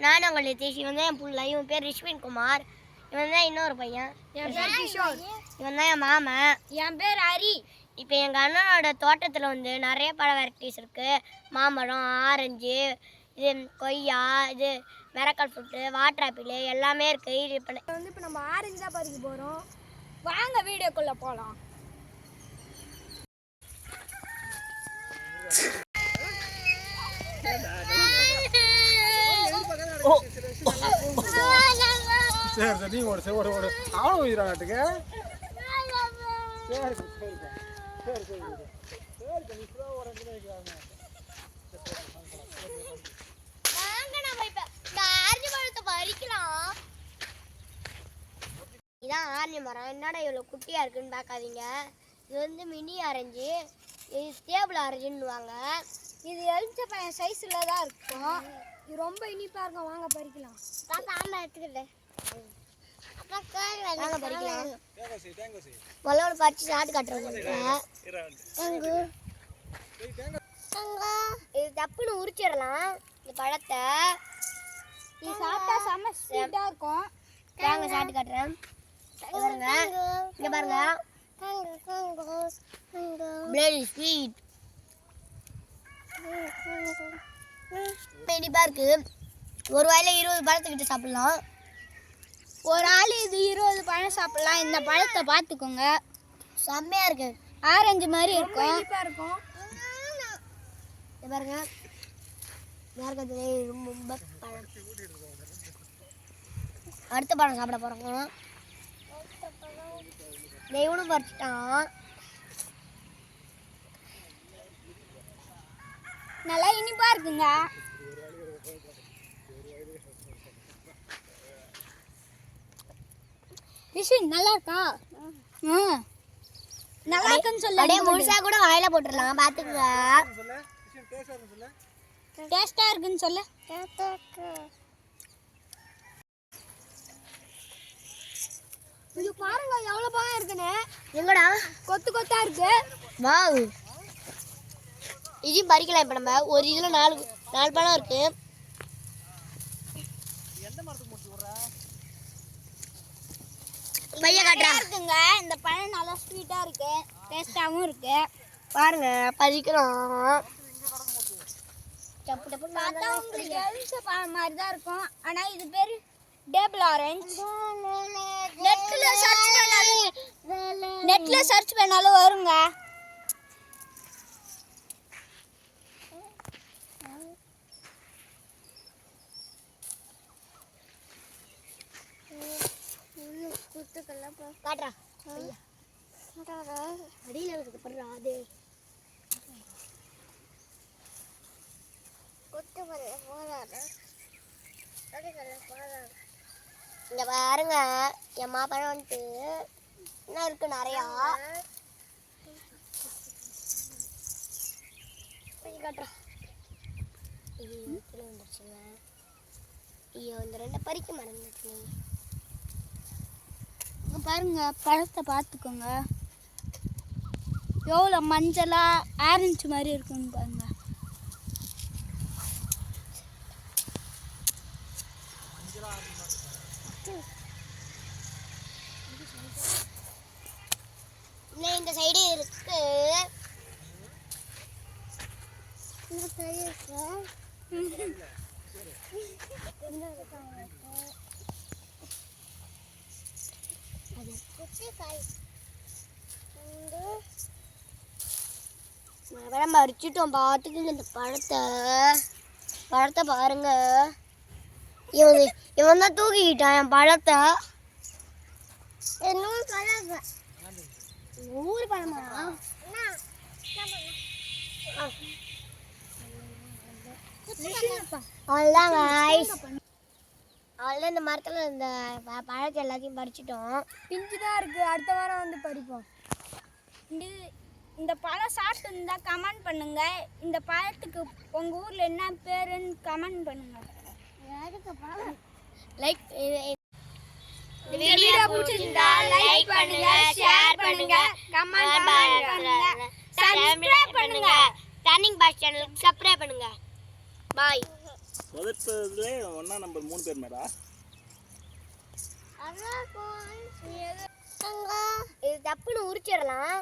நான் உங்கள் நிதிஷ். இவன் தான் என் பிள்ளை. இவன் பேர் ரிஷ்வின் குமார். இவன் தான் இன்னொரு பையன். என் பேர் கிஷோர். இவன் தான் என் மாமன். என் பேர் ஹரி. இப்போ எங்கள் அண்ணனோட தோட்டத்தில் வந்து நிறைய பழ வெரைட்டிஸ் இருக்குது. மாம்பழம், ஆரஞ்சு, இது கொய்யா, இது மிரக்கல் ஃப்ரூட்டு, வாட்டர் ஆப்பிள் எல்லாமே இருக்குது. இது இப்போ நம்ம ஆரஞ்சு தான் பறிக்க போகிறோம். வாங்க வீடியோக்குள்ளே போகலாம். சரி சரி நீ ஓடு ஓடு ஓடு அவனும் உயிராட்டுக்கு சரி சரி சரி இதான் ஆரஞ்சு மரம். என்னடா இவ்வளோ குட்டியாக இருக்குன்னு பார்க்காதீங்க. இது வந்து மினி ஆரஞ்சு, இது டேபிள் ஆரஞ்சுன்னுவாங்க. இது எலுமிச்சை பழம் சைஸில் தான் இருக்கும். இது ரொம்ப இனிப்பாக இருக்கும். வாங்க பறிக்கலாம். சாம்பார் எடுத்துக்கிட்டேன். வாங்க பறிக்கலாம். முதல்ல பறிச்சு சாப்பிட்டு காட்டுறோம். இது தப்புன்னு உரிச்சிடலாம் இந்த பழத்தை. இது சாப்பிட்டா செம்ம ஸ்வீட்டாக இருக்கும். வாங்க சாப்பிட்டு காட்டுறேன். பாருங்க, இங்க பாருங்க. Very sweet. இனிப்பா இருக்கு. ஒரு வாயில 20 பழத்துக்கிட்ட சாப்பிடலாம். ஒரு ஆள் இது 20 பழம் சாப்பிடலாம். இந்த பழத்தை பார்த்துக்கோங்க, செம்மையா இருக்கு. ஆரஞ்சு மாதிரி இருக்கும். இருக்கும் பாருங்க, ரொம்ப பழம். அடுத்த பழம் சாப்பிட போறோம். தெய்வனும் பறிச்சிட்டான். நல்லா இனிப்பா இருக்குங்க. நல்லா இருக்கா? நல்லா இருக்குன்னு சொல்ல. அப்படியே முழுசா கூட வாயில போட்டுடலாம். பாத்துங்க, டேஸ்டா இருக்குன்னு சொல்ல. இது பாருங்க எவ்வளவு பழம் இருக்குன்னு. எங்கடா கொத்து கொத்தா இருக்கு. வாவ், இதையும் பறிக்கலாம். இப்போ நம்ம ஒரு இதில் 4 பழம் இருக்கு. பைய காட்டுறா இருக்குங்க. இந்த பழம் நல்லா ஸ்வீட்டா இருக்கு, டேஸ்டாவும் இருக்கு. பாருங்க, பறிக்கிறோம். பார்த்தா உங்களுக்கு எலுமிச்சை பழம் மாதிரி தான் இருக்கும். ஆனா இது பேரு டேபிள் ஆரஞ்சு. நெட்ல சர்ச் பண்ணாலும் வருங்க. காட்டுறா அடியில் இருக்கு. படுறா அது இங்க பாருங்க, என் மாப்பழம் வந்துட்டு என்ன இருக்கு நிறையா. காட்டுறா. வந்துருச்சுங்க. ஐயோ, இந்த 2 பறிக்க மறந்துச்சு. பாருங்க, பழத்தை பார்த்துக்கோங்க எவ்வளோ மஞ்சளா ஆரஞ்சு மாதிரி இருக்குன்னு பாருங்க. இந்த சைடு இருக்கு. இந்த சைடு இருக்கு. நம்ம அடிச்சுட்டோம். பார்த்துக்குங்க இந்த பழத்தை பாருங்க. இவன் தான் தூக்கிக்கிட்டான் என் பழத்தை. ஊர் பழமா? அவ்வளோதான் guys. அவ்வளோதான், இந்த மரத்தில் இந்த பழத்தை எல்லாத்தையும் பறிச்சிட்டோம். பிஞ்சு தான் இருக்கு. அடுத்த வாரம் வந்து பறிப்போம். இந்த பழம் சாப்பிட்டு இருந்தா கமெண்ட் பண்ணுங்க. இந்த பழத்துக்கு உங்க ஊர்ல என்ன பேருன்னு கமெண்ட் பண்ணுங்க. லைக் இந்த வீடியோ பிடிச்சிருந்தா லைக் பண்ணுங்க, ஷேர் பண்ணுங்க, கமெண்ட் பண்ணுங்க, சப்ஸ்கிரைப் பண்ணுங்க. டர்னிங் பாஸ் சேனலுக்கு சப்ஸ்கிரைப் பண்ணுங்க. பாய். முதல்ல ஒன்றா நம்பர் 3 பேர் மேடா. இது தப்புன்னு உரிச்சிடலாம்.